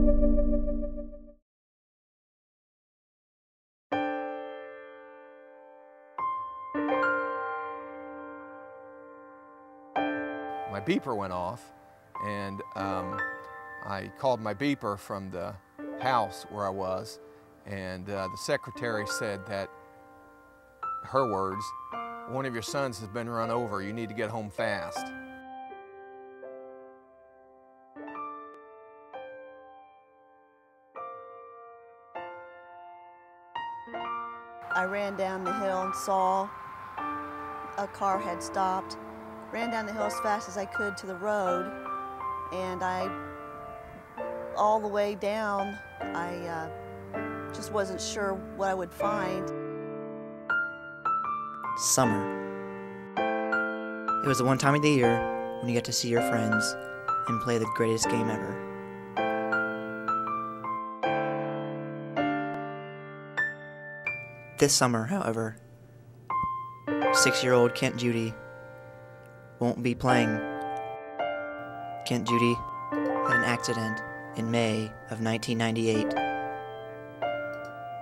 My beeper went off, and I called my beeper from the house where I was, and the secretary said that, her words, "One of your sons has been run over. You need to get home fast." I ran down the hill and saw a car had stopped. Ran down the hill as fast as I could to the road, and all the way down, I just wasn't sure what I would find. Summer. It was the one time of the year when you get to see your friends and play the greatest game ever. This summer, however, 6-year-old Kent Judy won't be playing. Kent Judy had an accident in May of 1998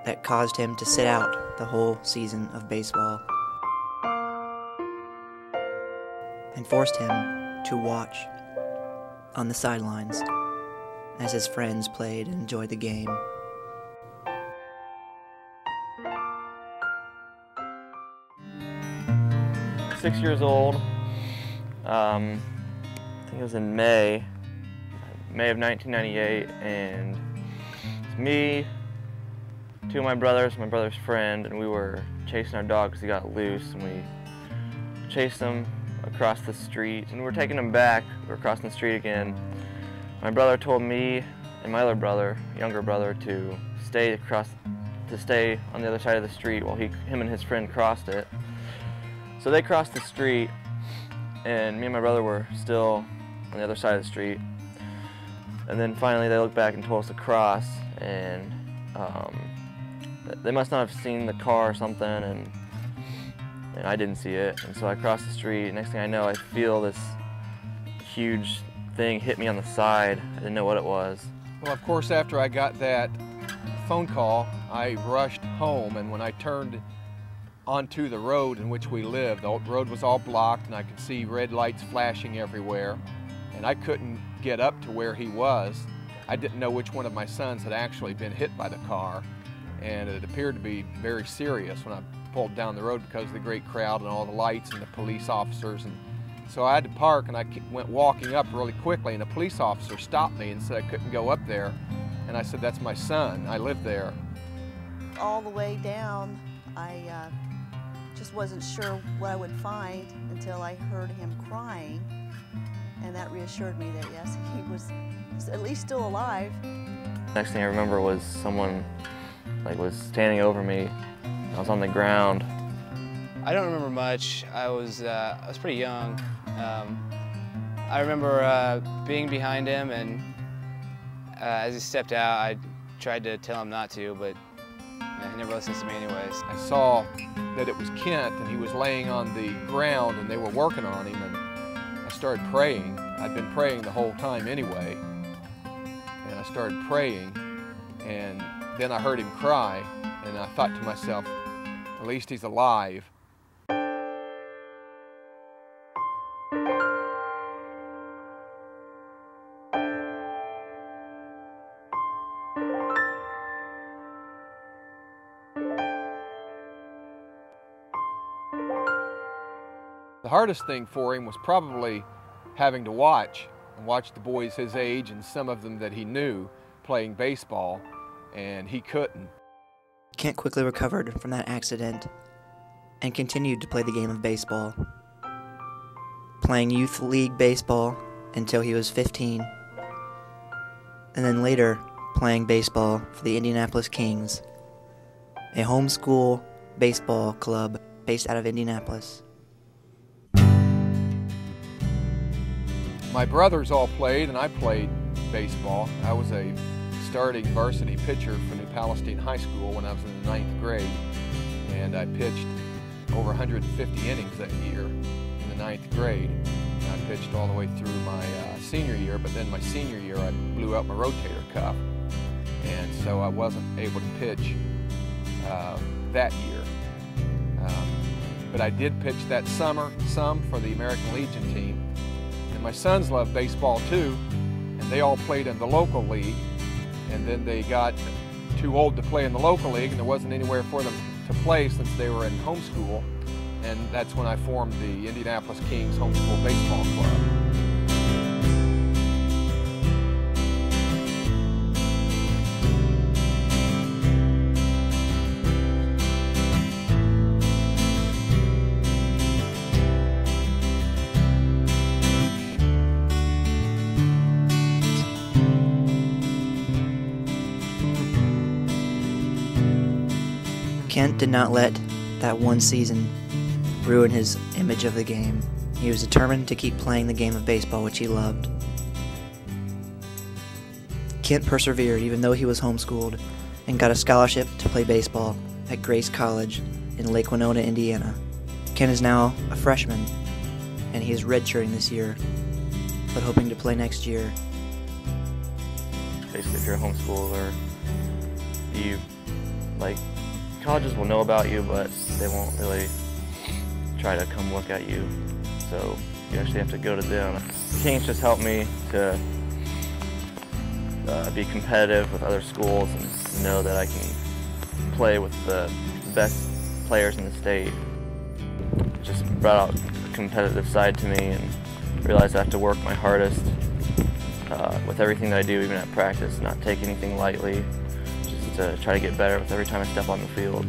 that caused him to sit out the whole season of baseball and forced him to watch on the sidelines as his friends played and enjoyed the game. I'm 6 years old. I think it was in May of 1998, and it's me, two of my brother's friend, and we were chasing our dog because he got loose, and we chased him across the street, and we were taking him back. We were crossing the street again. My brother told me and my other brother, younger brother, to stay on the other side of the street while him and his friend crossed it. So they crossed the street, and me and my brother were still on the other side of the street. And then finally they looked back and told us to cross, and they must not have seen the car or something, and I didn't see it. And so I crossed the street. Next thing I know, I feel this huge thing hit me on the side. I didn't know what it was. Well, of course, after I got that phone call, I rushed home, and when I turned onto the road in which we lived, the road was all blocked, and I could see red lights flashing everywhere, and I couldn't get up to where he was. I didn't know which one of my sons had actually been hit by the car, and it appeared to be very serious when I pulled down the road because of the great crowd and all the lights and the police officers. And so I had to park, and I went walking up really quickly, and a police officer stopped me and said I couldn't go up there. And I said, "That's my son. I live there." All the way down, I just wasn't sure what I would find until I heard him crying, and that reassured me that yes, he was at least still alive. Next thing I remember was someone was standing over me. I was on the ground. I don't remember much. I was pretty young. I remember being behind him, and as he stepped out, I tried to tell him not to, but he never listens to me anyways. I saw that it was Kent, and he was laying on the ground, and they were working on him, and I started praying. I'd been praying the whole time anyway, and I started praying, and then I heard him cry, and I thought to myself, at least he's alive. The hardest thing for him was probably having to watch the boys his age and some of them that he knew playing baseball, and he couldn't. Kent quickly recovered from that accident and continued to play the game of baseball, playing youth league baseball until he was 15, and then later playing baseball for the Indianapolis Kings, a homeschool baseball club based out of Indianapolis. My brothers all played, and I played baseball. I was a starting varsity pitcher for New Palestine High School when I was in the 9th grade, and I pitched over 150 innings that year in the 9th grade. I pitched all the way through my senior year, but then my senior year I blew out my rotator cuff, and so I wasn't able to pitch that year. But I did pitch that summer some for the American Legion team, and my sons love baseball too, and they all played in the local league, and then they got too old to play in the local league, and there wasn't anywhere for them to play since they were in homeschool, and that's when I formed the Indianapolis Kings Homeschool Baseball Club. Kent did not let that one season ruin his image of the game. He was determined to keep playing the game of baseball, which he loved. Kent persevered even though he was homeschooled and got a scholarship to play baseball at Grace College in Lake Winona, Indiana. Kent is now a freshman, and he is redshirting this year, but hoping to play next year. Basically, if you're a homeschooler, colleges will know about you, but they won't really try to come look at you. So you actually have to go to them. Kings just helped me to be competitive with other schools and know that I can play with the best players in the state. It just brought out a competitive side to me, and realized I have to work my hardest with everything that I do, even at practice, not take anything lightly, just to try to get better with every time I step on the field.